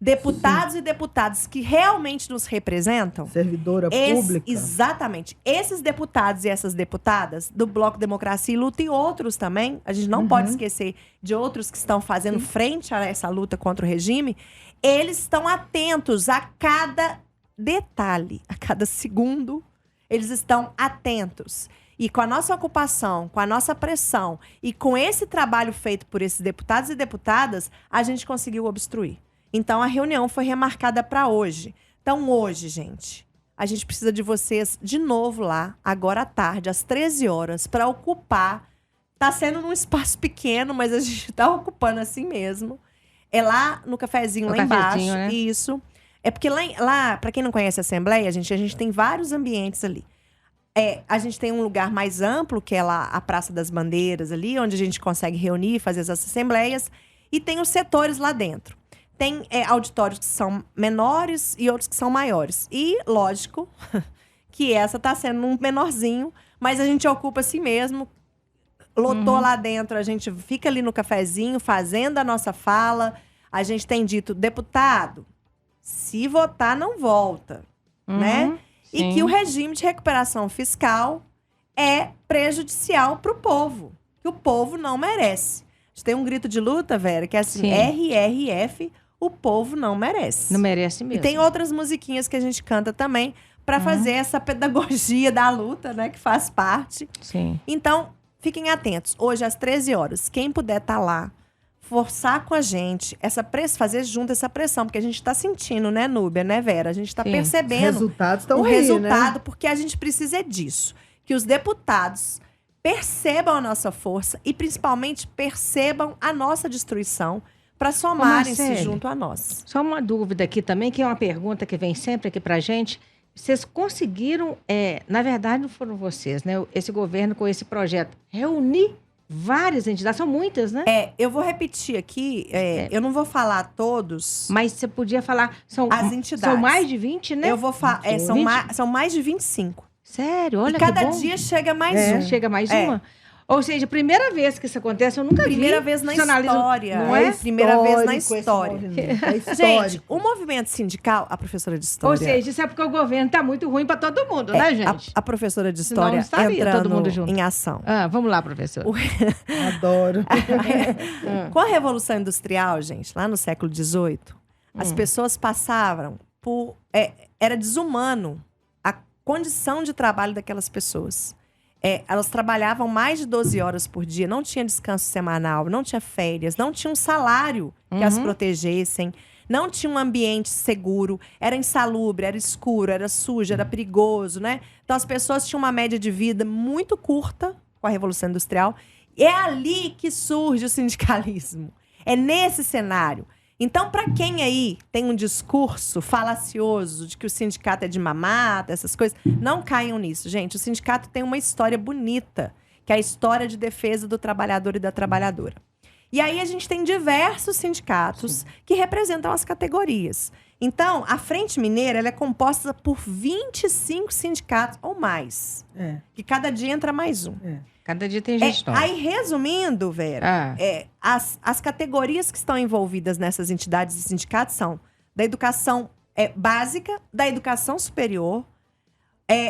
deputados e deputadas que realmente nos representam. Servidora pública. Exatamente. Esses deputados e essas deputadas do Bloco Democracia e Luta e outros também, a gente não pode esquecer de outros que estão fazendo frente a essa luta contra o regime, eles estão atentos a cada detalhe, a cada segundo, eles estão atentos. E com a nossa ocupação, com a nossa pressão e com esse trabalho feito por esses deputados e deputadas, a gente conseguiu obstruir. Então, a reunião foi remarcada para hoje. Então, hoje, gente, a gente precisa de vocês de novo lá, agora à tarde, às 13 horas, para ocupar. Está sendo num espaço pequeno, mas a gente está ocupando assim mesmo. É lá no cafezinho, lá embaixo. Né? Isso. É porque lá para quem não conhece a Assembleia, a gente tem vários ambientes ali. A gente tem um lugar mais amplo, que é lá a Praça das Bandeiras ali, onde a gente consegue reunir, fazer as assembleias. E tem os setores lá dentro. Tem auditórios que são menores e outros que são maiores. E, lógico, que essa está sendo um menorzinho, mas a gente ocupa assim mesmo. Lotou lá dentro, a gente fica ali no cafezinho, fazendo a nossa fala. A gente tem dito, deputado, se votar, não volta, né? Sim. E que o regime de recuperação fiscal é prejudicial para o povo. Que o povo não merece. A gente tem um grito de luta, Vera, que é assim, RRF, o povo não merece. Não merece mesmo. E tem outras musiquinhas que a gente canta também para fazer essa pedagogia da luta, né? Que faz parte. Sim. Então, fiquem atentos. Hoje, às 13 horas, quem puder estar lá, forçar com a gente, fazer junto essa pressão, porque a gente está sentindo, né, Núbia, né, Vera? A gente está percebendo os resultados estão o aí, resultado, né? porque a gente precisa disso. Que os deputados percebam a nossa força e, principalmente, percebam a nossa destruição para somarem-se junto a nós. Só uma dúvida aqui também, que é uma pergunta que vem sempre aqui para a gente. Vocês conseguiram, na verdade não foram vocês, né? Esse governo com esse projeto, reunir várias entidades, são muitas, né? Eu vou repetir aqui, eu não vou falar todos. Mas você podia falar, as entidades. São mais de 20, né? Eu vou falar, são mais de 25. Sério? Olha, e cada dia chega mais um. Chega mais uma? Ou seja, primeira vez que isso acontece, eu nunca vi. Primeira vez na história. Não é? Primeira vez na história. Gente, o movimento sindical, a professora de história... Ou seja, isso é porque o governo está muito ruim para todo mundo, né, gente? A professora de história entrando todo mundo junto. Em ação. Vamos lá, professora. Adoro. Com a Revolução Industrial, gente, lá no século XVIII, as pessoas passavam por... era desumano a condição de trabalho daquelas pessoas. Elas trabalhavam mais de 12 horas por dia, não tinha descanso semanal, não tinha férias, não tinha um salário que as protegessem, não tinha um ambiente seguro, era insalubre, era escuro, era sujo, era perigoso, né? Então as pessoas tinham uma média de vida muito curta com a Revolução Industrial. E é ali que surge o sindicalismo. É nesse cenário. Então, para quem aí tem um discurso falacioso de que o sindicato é de mamata, essas coisas, não caiam nisso, gente. O sindicato tem uma história bonita, que é a história de defesa do trabalhador e da trabalhadora. E aí a gente tem diversos sindicatos que representam as categorias. Então, a Frente Mineira ela é composta por 25 sindicatos ou mais. Que cada dia entra mais um. Cada dia tem gestão. Aí, resumindo, Vera, as categorias que estão envolvidas nessas entidades e sindicatos são da educação básica, da educação superior,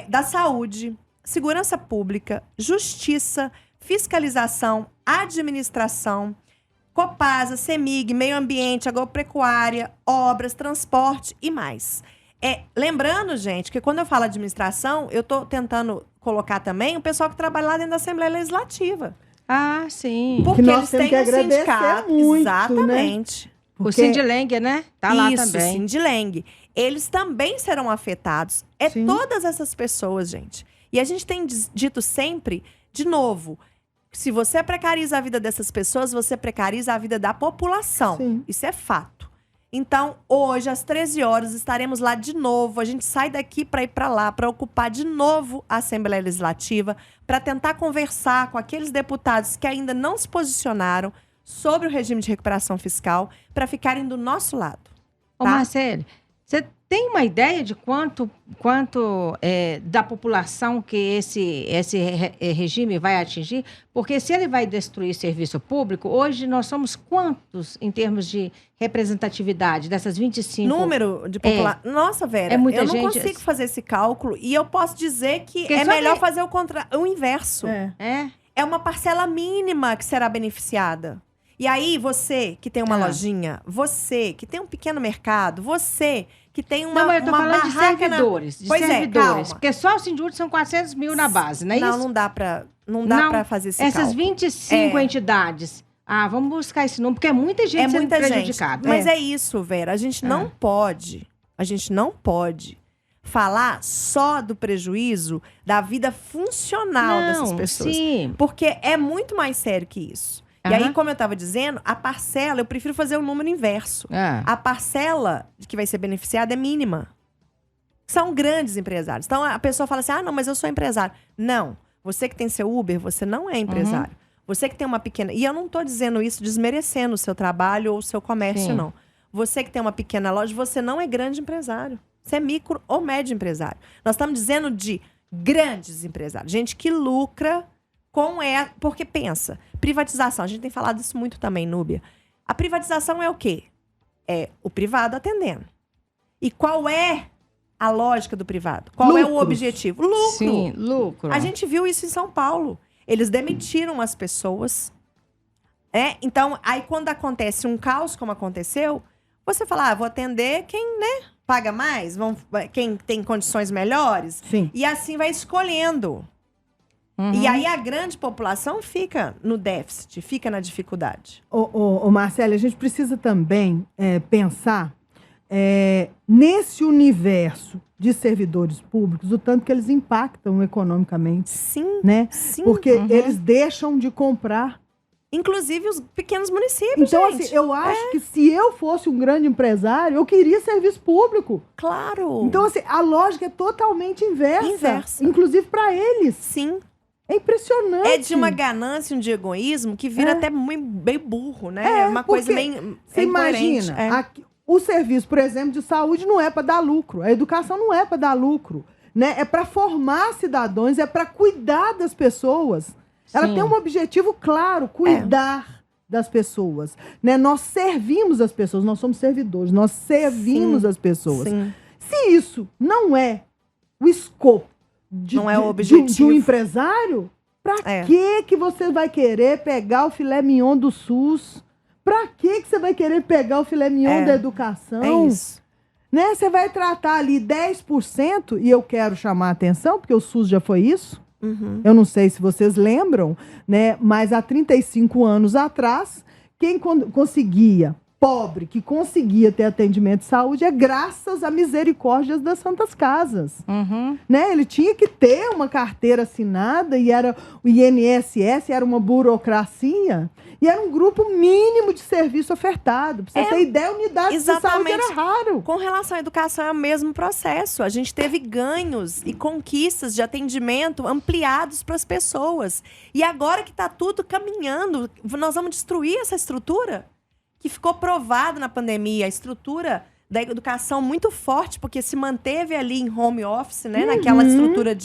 da saúde, segurança pública, justiça, fiscalização, administração, Copasa, CEMIG, meio ambiente, agropecuária, obras, transporte e mais. Lembrando, gente, que quando eu falo administração, eu estou tentando colocar também o pessoal que trabalha lá dentro da Assembleia Legislativa. Ah, sim. Porque eles têm um sindicato. Muito, exatamente. Né? Porque... O Sindileng, né? Tá lá também. Isso, Sindileng. Eles também serão afetados. Todas essas pessoas, gente. E a gente tem dito sempre, de novo, se você precariza a vida dessas pessoas, você precariza a vida da população. Sim. Isso é fato. Então, hoje, às 13 horas, estaremos lá de novo. A gente sai daqui para ir para lá, para ocupar de novo a Assembleia Legislativa, para tentar conversar com aqueles deputados que ainda não se posicionaram sobre o regime de recuperação fiscal, para ficarem do nosso lado. Ô, Marcele, você tem uma ideia de quanto da população que esse regime vai atingir? Porque se ele vai destruir serviço público, hoje nós somos quantos em termos de representatividade dessas 25? Número de população? Nossa, Vera, eu não consigo fazer esse cálculo e eu posso dizer que é melhor fazer o inverso. É uma parcela mínima que será beneficiada. E aí, você que tem uma lojinha, você que tem um pequeno mercado, você que tem uma Não, eu tô falando de servidores. Calma. Porque só os sindicatos são 400 mil na base, não é isso? Não dá pra fazer esse essas cálculo. 25 entidades. Vamos buscar esse número, porque é muita gente sendo prejudicada. Mas é isso, Vera. A gente não pode falar só do prejuízo da vida funcional dessas pessoas. Sim. Porque é muito mais sério que isso. E aí, como eu estava dizendo, a parcela, eu prefiro fazer o número inverso. A parcela que vai ser beneficiada é mínima. São grandes empresários. Então, a pessoa fala assim, não, mas eu sou empresário. Não. Você que tem seu Uber, você não é empresário. Você que tem uma pequena... E eu não estou dizendo isso desmerecendo o seu trabalho ou o seu comércio, não. Você que tem uma pequena loja, você não é grande empresário. Você é micro ou médio empresário. Nós estamos dizendo de grandes empresários. Gente que lucra com... Porque pensa, privatização. A gente tem falado isso muito também, Núbia. A privatização é o quê? É o privado atendendo. E qual é a lógica do privado? Qual é o objetivo? Lucro. Sim, lucro. A gente viu isso em São Paulo. Eles demitiram as pessoas. Então, aí quando acontece um caos como aconteceu, você fala, vou atender quem, né, paga mais, quem tem condições melhores. Sim. E assim vai escolhendo. E aí a grande população fica no déficit, fica na dificuldade. Marcela, a gente precisa também pensar nesse universo de servidores públicos, o tanto que eles impactam economicamente. Sim, né? sim. Porque eles deixam de comprar. Inclusive os pequenos municípios, então, gente. Assim, eu acho que se eu fosse um grande empresário, eu queria serviço público. Claro. Então, assim, a lógica é totalmente inversa. Inclusive para eles. Sim. É impressionante. É de uma ganância, de egoísmo, que vira até bem burro, né? Uma coisa meio... Você imagina, o serviço, por exemplo, de saúde não é para dar lucro. A educação não é para dar lucro. Né? É para formar cidadãos, é para cuidar das pessoas. Sim. Ela tem um objetivo claro, cuidar das pessoas. Né? Nós servimos as pessoas, nós somos servidores, nós servimos as pessoas. Sim. Se isso não é o escopo de um empresário, para que você vai querer pegar o filé mignon do SUS? Para que você vai querer pegar o filé mignon da educação? É isso. Né? Você vai tratar ali 10%, e eu quero chamar a atenção, porque o SUS já foi isso. Eu não sei se vocês lembram, né? Mas há 35 anos atrás, quem conseguia, pobre, que conseguia ter atendimento de saúde, é graças à misericórdia das Santas Casas. Né? Ele tinha que ter uma carteira assinada, e era o INSS, era uma burocracia, e era um grupo mínimo de serviço ofertado. Pra você ter ideia, unidade de saúde era raro. Com relação à educação, é o mesmo processo. A gente teve ganhos e conquistas de atendimento ampliados para as pessoas. E agora que está tudo caminhando, nós vamos destruir essa estrutura? Que ficou provado na pandemia, a estrutura da educação muito forte, porque se manteve ali em home office, né? Naquela estrutura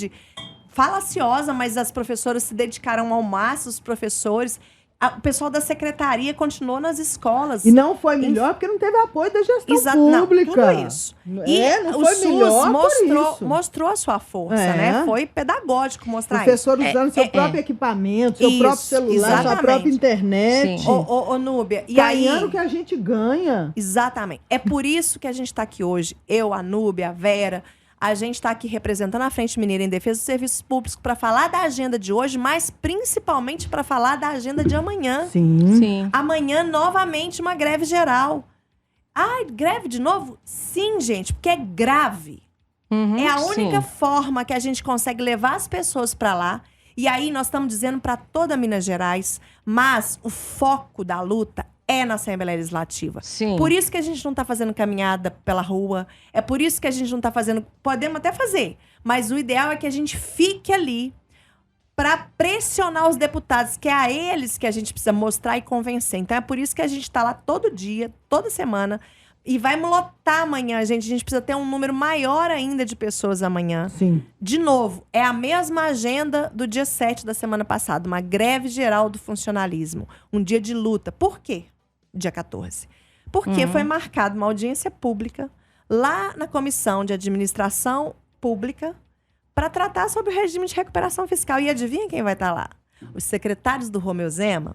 falaciosa, mas as professoras se dedicaram ao máximo, os professores. O pessoal da secretaria continuou nas escolas. E não foi melhor porque não teve apoio da gestão pública. Tudo isso. E não o foi SUS mostrou a sua força, né? Foi pedagógico mostrar professor usando seu próprio equipamento, seu próprio celular, sua própria internet. Ô, Núbia. Ganhando o que a gente ganha. Exatamente. É por isso que a gente está aqui hoje. Eu, a Núbia, a Vera... A gente está aqui representando a Frente Mineira em Defesa dos Serviços Públicos para falar da agenda de hoje, mas principalmente para falar da agenda de amanhã. Sim. Amanhã, novamente, uma greve geral. Greve de novo? Sim, gente, porque é grave. É a única forma que a gente consegue levar as pessoas para lá. E aí nós estamos dizendo para toda Minas Gerais, mas o foco da luta é na Assembleia Legislativa. Sim. Por isso que a gente não está fazendo caminhada pela rua. É por isso que a gente não está fazendo... Podemos até fazer, mas o ideal é que a gente fique ali para pressionar os deputados, que é a eles que a gente precisa mostrar e convencer. Então é por isso que a gente está lá todo dia, toda semana, e vai lotar amanhã, gente. A gente precisa ter um número maior ainda de pessoas amanhã. Sim. De novo, é a mesma agenda do dia 7 da semana passada, uma greve geral do funcionalismo, um dia de luta. Por quê? Dia 14. Porque foi marcada uma audiência pública lá na Comissão de Administração Pública para tratar sobre o regime de recuperação fiscal. E adivinha quem vai estar lá? Os secretários do Romeu Zema,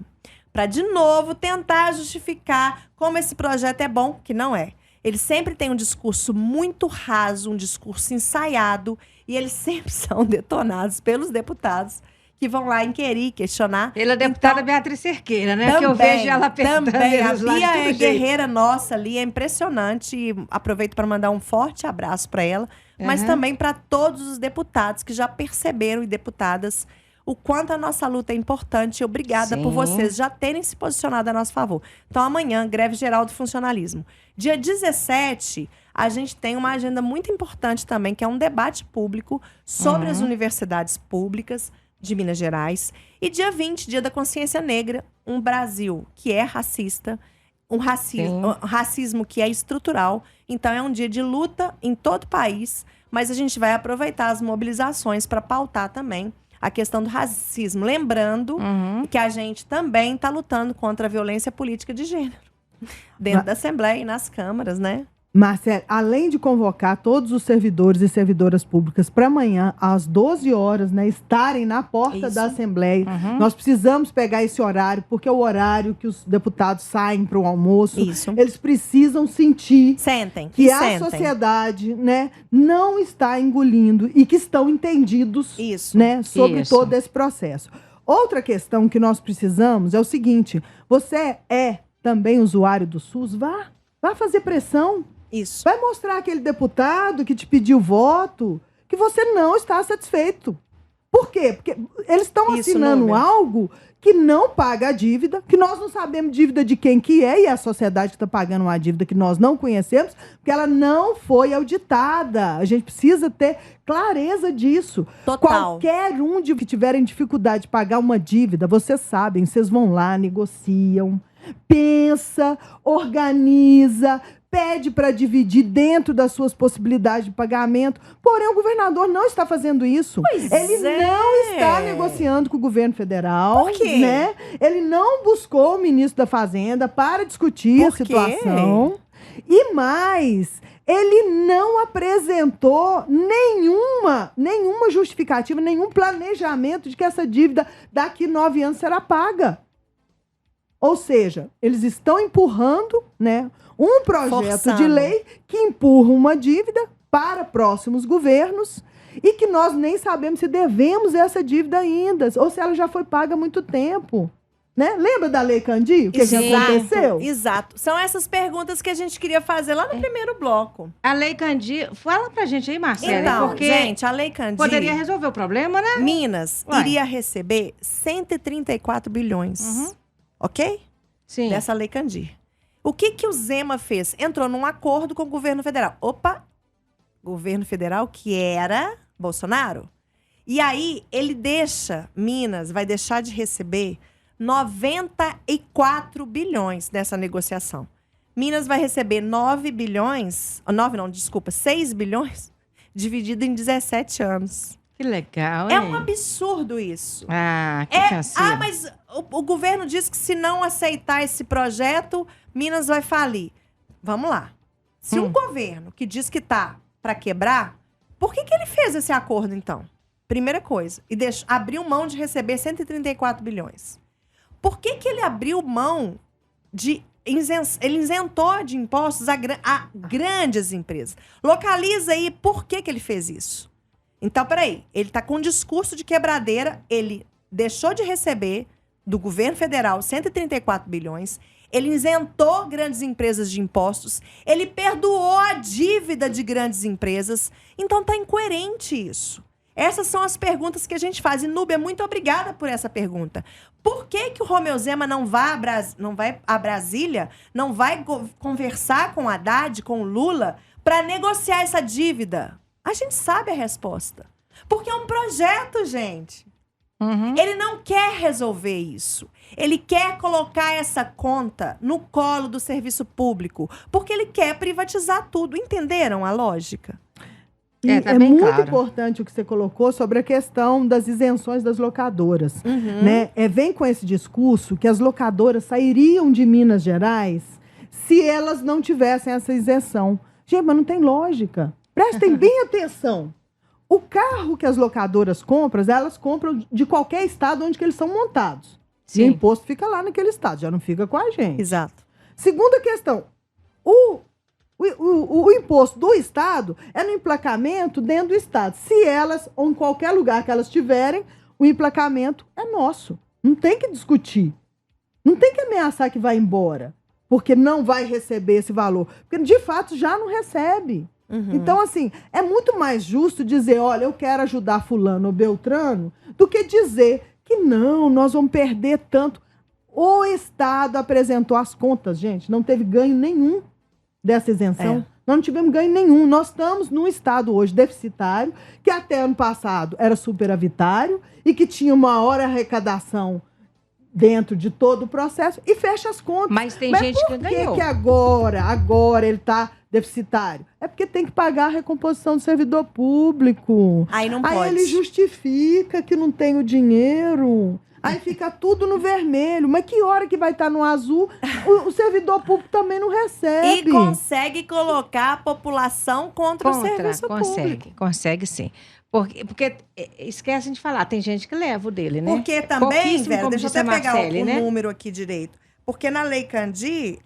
para, de novo, tentar justificar como esse projeto é bom, que não é. Eles sempre têm um discurso muito raso, um discurso ensaiado, e eles sempre são detonados pelos deputados que vão lá inquirir, questionar. Pela deputada Beatriz Cerqueira, né? Que eu vejo ela perguntando. Também. A Bia é guerreira nossa ali, é impressionante. E aproveito para mandar um forte abraço para ela, mas também para todos os deputados que já perceberam, e deputadas, o quanto a nossa luta é importante. Obrigada por vocês já terem se posicionado a nosso favor. Então, amanhã, greve geral do funcionalismo. Dia 17, a gente tem uma agenda muito importante também, que é um debate público sobre as universidades públicas de Minas Gerais. E dia 20, Dia da Consciência Negra, um Brasil que é racista, um racismo que é estrutural. Então, é um dia de luta em todo o país, mas a gente vai aproveitar as mobilizações para pautar também a questão do racismo. Lembrando que a gente também está lutando contra a violência política de gênero dentro da Assembleia e nas câmaras, né? Marcelo, além de convocar todos os servidores e servidoras públicas para amanhã, às 12 horas, né, estarem na porta da Assembleia, nós precisamos pegar esse horário, porque é o horário que os deputados saem para o almoço. Eles precisam sentir que a sociedade, né, não está engolindo e que estão entendidos né, sobre todo esse processo. Outra questão que nós precisamos é o seguinte: você é também usuário do SUS? Vá fazer pressão. Vai mostrar aquele deputado que te pediu voto que você não está satisfeito. Por quê? Porque eles estão assinando algo que não paga a dívida, que nós não sabemos dívida de quem que é, e é a sociedade que está pagando uma dívida que nós não conhecemos, porque ela não foi auditada. A gente precisa ter clareza disso. Qualquer um que tiverem dificuldade de pagar uma dívida, vocês sabem, vocês vão lá, negociam, pensa, organiza, pede para dividir dentro das suas possibilidades de pagamento. Porém, o governador não está fazendo isso. Ele não está negociando com o governo federal. Por quê? Né? Ele não buscou o ministro da Fazenda para discutir a situação. E mais, ele não apresentou nenhuma justificativa, nenhum planejamento de que essa dívida daqui 9 anos será paga. Ou seja, eles estão empurrando, né, um projeto de lei que empurra uma dívida para próximos governos e que nós nem sabemos se devemos essa dívida ainda, ou se ela já foi paga há muito tempo. Né? Lembra da Lei Candir? O que aconteceu? Exato. São essas perguntas que a gente queria fazer lá no primeiro bloco. A Lei Candir, fala pra gente aí, Marcela. Então, porque gente, a Lei Candir poderia resolver o problema, né? Minas iria receber 134 bilhões. Ok? Sim. Dessa Lei Candir. O que o Zema fez? Entrou num acordo com o governo federal. Governo federal que era Bolsonaro. E aí, ele Minas vai deixar de receber 94 bilhões dessa negociação. Minas vai receber 6 bilhões, dividido em 17 anos. Que legal, hein? É um absurdo isso. Que canseiro. Mas o governo diz que se não aceitar esse projeto, Minas vai falir. Vamos lá. Se um governo que diz que tá para quebrar, por que ele fez esse acordo, então? Primeira coisa. E abriu mão de receber 134 bilhões. Por que ele abriu mão de... Ele isentou de impostos a grandes empresas. Localiza aí por que ele fez isso. Então, peraí. Ele está com um discurso de quebradeira. Ele deixou de receber do governo federal 134 bilhões. Ele isentou grandes empresas de impostos. Ele perdoou a dívida de grandes empresas. Então, está incoerente isso. Essas são as perguntas que a gente faz. E, Núbia, muito obrigada por essa pergunta. Por que o Romeu Zema não vai a Brasília, não vai conversar com o Haddad, com o Lula, para negociar essa dívida? A gente sabe a resposta. Porque é um projeto, gente. Ele não quer resolver isso. Ele quer colocar essa conta no colo do serviço público, porque ele quer privatizar tudo. Entenderam a lógica? É muito importante o que você colocou sobre a questão das isenções das locadoras. Né? Vem com esse discurso que as locadoras sairiam de Minas Gerais se elas não tivessem essa isenção. Gente, mas não tem lógica. Prestem bem atenção. O carro que as locadoras compram, elas compram de qualquer estado onde que eles são montados. Sim. E o imposto fica lá naquele estado, já não fica com a gente. Exato. Segunda questão, o imposto do estado é no emplacamento dentro do estado. Se elas, ou em qualquer lugar que elas tiverem, o emplacamento é nosso. Não tem que discutir. Não tem que ameaçar que vai embora, porque não vai receber esse valor. Porque, de fato, já não recebe. Então, assim, é muito mais justo dizer, olha, eu quero ajudar fulano ou beltrano, do que dizer que não, nós vamos perder tanto. O Estado apresentou as contas, gente, não teve ganho nenhum dessa isenção. Nós não tivemos ganho nenhum. Nós estamos num Estado hoje deficitário, que até ano passado era superavitário e que tinha maior arrecadação dentro de todo o processo e fecha as contas. Mas tem gente que ganhou. Por que agora ele está deficitário? É porque tem que pagar a recomposição do servidor público. Aí não pode. Aí ele justifica que não tem o dinheiro. Aí fica tudo no vermelho. Mas que hora que vai estar no azul? O servidor público também não recebe. E consegue colocar a população contra o serviço público. Consegue sim. Porque esquecem de falar, tem gente que leva o dele, né? Porque também, velho, deixa eu até pegar o número aqui direito. Porque na Lei Candir,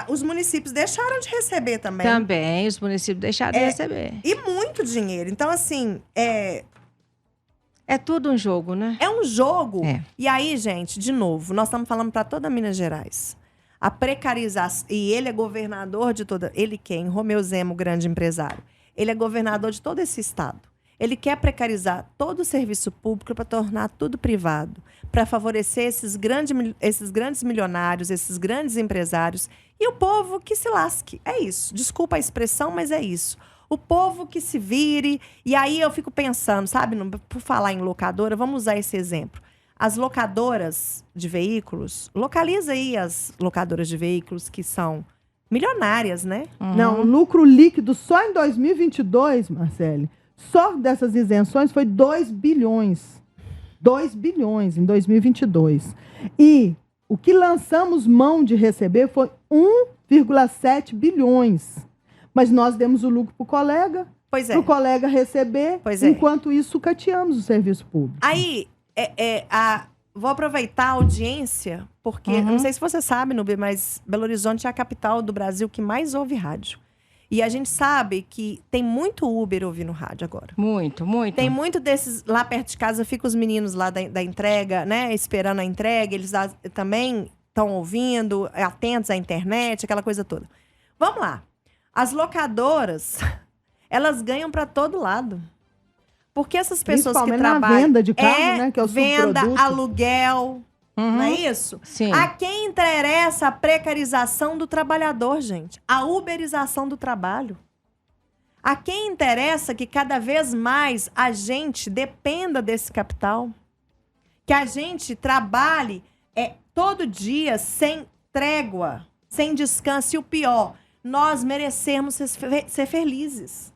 os municípios deixaram de receber também. Também, os municípios deixaram de receber. E muito dinheiro. Então, assim, é tudo um jogo, né? É um jogo. E aí, gente, de novo, nós estamos falando para toda Minas Gerais. A precarização. E ele é governador de toda. Ele quem? Romeu Zema, o grande empresário. Ele é governador de todo esse estado. Ele quer precarizar todo o serviço público para tornar tudo privado, para favorecer esses grandes milionários, esses grandes empresários. E o povo que se lasque. É isso. Desculpa a expressão, mas é isso. O povo que se vire. E aí eu fico pensando, sabe, por falar em locadora, vamos usar esse exemplo. As locadoras de veículos, localiza aí as locadoras de veículos que são milionárias, né? Não, o lucro líquido só em 2022, Marcele, só dessas isenções foi 2 bilhões. 2 bilhões em 2022. E o que lançamos mão de receber foi 1,7 bilhões. Mas nós demos o lucro para o colega, para o colega receber, enquanto isso sucateamos o serviço público. Aí, vou aproveitar a audiência, porque, não sei se você sabe, Nubia, mas Belo Horizonte é a capital do Brasil que mais ouve rádio. E a gente sabe que tem muito Uber ouvindo rádio agora. Muito, muito. Tem muito desses, lá perto de casa, ficam os meninos lá da entrega, né? Esperando a entrega, eles também estão ouvindo, atentos à internet, aquela coisa toda. Vamos lá. As locadoras, elas ganham para todo lado. Porque essas pessoas que trabalham... na venda de carro, né? Que é o venda, aluguel, não é isso? Sim. A quem interessa a precarização do trabalhador, gente? A uberização do trabalho. A quem interessa que cada vez mais a gente dependa desse capital? Que a gente trabalhe todo dia sem trégua, sem descanso. E o pior, nós merecemos ser felizes.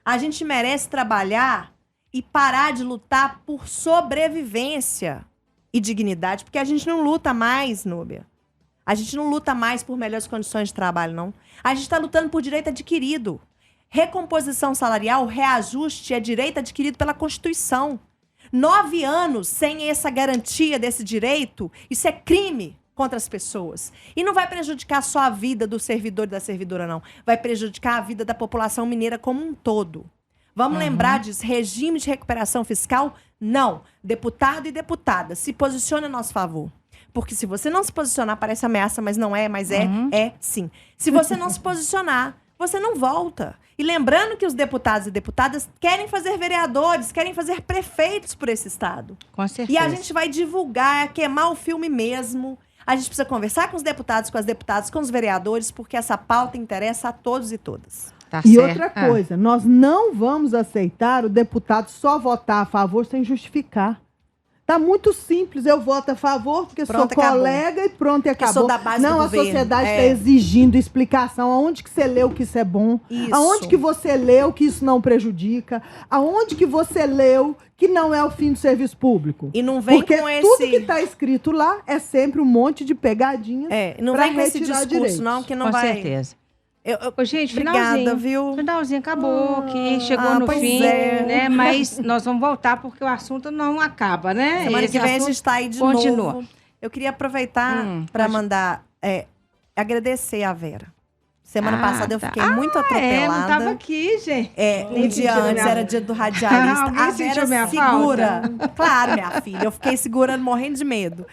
A gente merece trabalhar e parar de lutar por sobrevivência e dignidade, porque a gente não luta mais, Núbia. A gente não luta mais por melhores condições de trabalho, não. A gente está lutando por direito adquirido. Recomposição salarial, reajuste é direito adquirido pela Constituição. 9 anos sem essa garantia desse direito, isso é crime contra as pessoas. E não vai prejudicar só a vida do servidor e da servidora, não. Vai prejudicar a vida da população mineira como um todo. Vamos lembrar disso. Regime de recuperação fiscal? Não. Deputado e deputada, se posicione a nosso favor. Porque se você não se posicionar, parece ameaça, mas não é, mas é sim. Se você não se posicionar, você não volta. E lembrando que os deputados e deputadas querem fazer vereadores, querem fazer prefeitos por esse estado. Com certeza. E a gente vai divulgar, queimar o filme mesmo. A gente precisa conversar com os deputados, com as deputadas, com os vereadores, porque essa pauta interessa a todos e todas. Tá e certo. outra coisa, nós não vamos aceitar o deputado só votar a favor sem justificar. Tá muito simples, eu voto a favor porque pronto, sou colega e pronto, e acabou. Sou da base não, do a governo. sociedade está exigindo explicação. Aonde que você leu que isso é bom? Isso. Aonde que você leu que isso não prejudica? Aonde que você leu que não é o fim do serviço público? E não vem porque com esse... tudo que está escrito lá é sempre um monte de pegadinhas. Não vem com esse discurso, direitos. não, que não com vai... Com certeza. Gente, obrigada, finalzinho. viu? Finalzinho acabou, que chegou no fim, né? Mas nós vamos voltar porque o assunto não acaba, né? Semana que vem a gente está aí de novo. Eu queria aproveitar para mandar agradecer a Vera. Semana passada eu fiquei muito atropelada. Não tava aqui, gente. Um dia antes era dia do radialista. A Vera segura. Falta? Claro, minha filha. Eu fiquei segurando, morrendo de medo.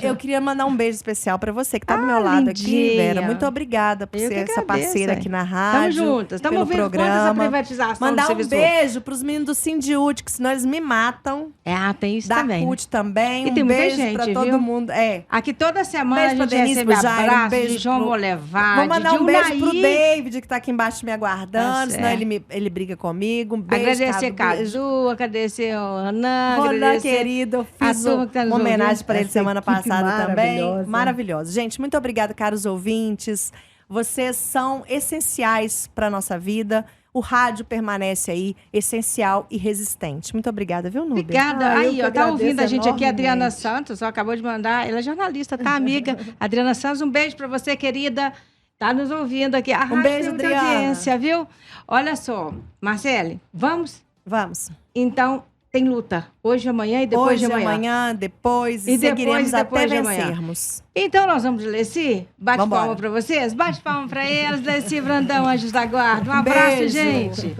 Eu queria mandar um beijo especial pra você, que tá do meu lado aqui, Vera. Muito obrigada por ser essa parceira aqui na rádio. Estamos juntas. Estamos ouvindo programa. Essa privatização. Mandar um beijo pros meninos do Sindiúti, que senão eles me matam. Tem isso também. Da CUT também. E tem muita gente, pra todo mundo. Aqui toda semana a gente recebe abraço de João Molevade. Vou mandar um beijo pro David, que tá aqui embaixo me aguardando, senão ele briga comigo. Um beijo, agradecer Cadu, agradecer o Ronan, querido. Eu fiz uma homenagem para ele semana passada também. Maravilhosa. Gente, muito obrigada, caros ouvintes. Vocês são essenciais para nossa vida. O rádio permanece aí, essencial e resistente. Muito obrigada, viu, Nubia? Obrigada. Tá ouvindo a gente aqui, a Adriana Santos, acabou de mandar. Ela é jornalista, tá, amiga? Adriana Santos, um beijo para você, querida. Tá nos ouvindo aqui. Um beijo, Adriana. Audiência, viu? Olha só, Marcele, vamos? Vamos. Então, tem luta. Hoje, amanhã e depois de amanhã. Hoje, amanhã, depois. E seguiremos até vencermos. Então, nós vamos, Leci. Bate palma para vocês. Bate palma para elas. Leci Brandão, Anjos da Guarda. Um abraço, gente.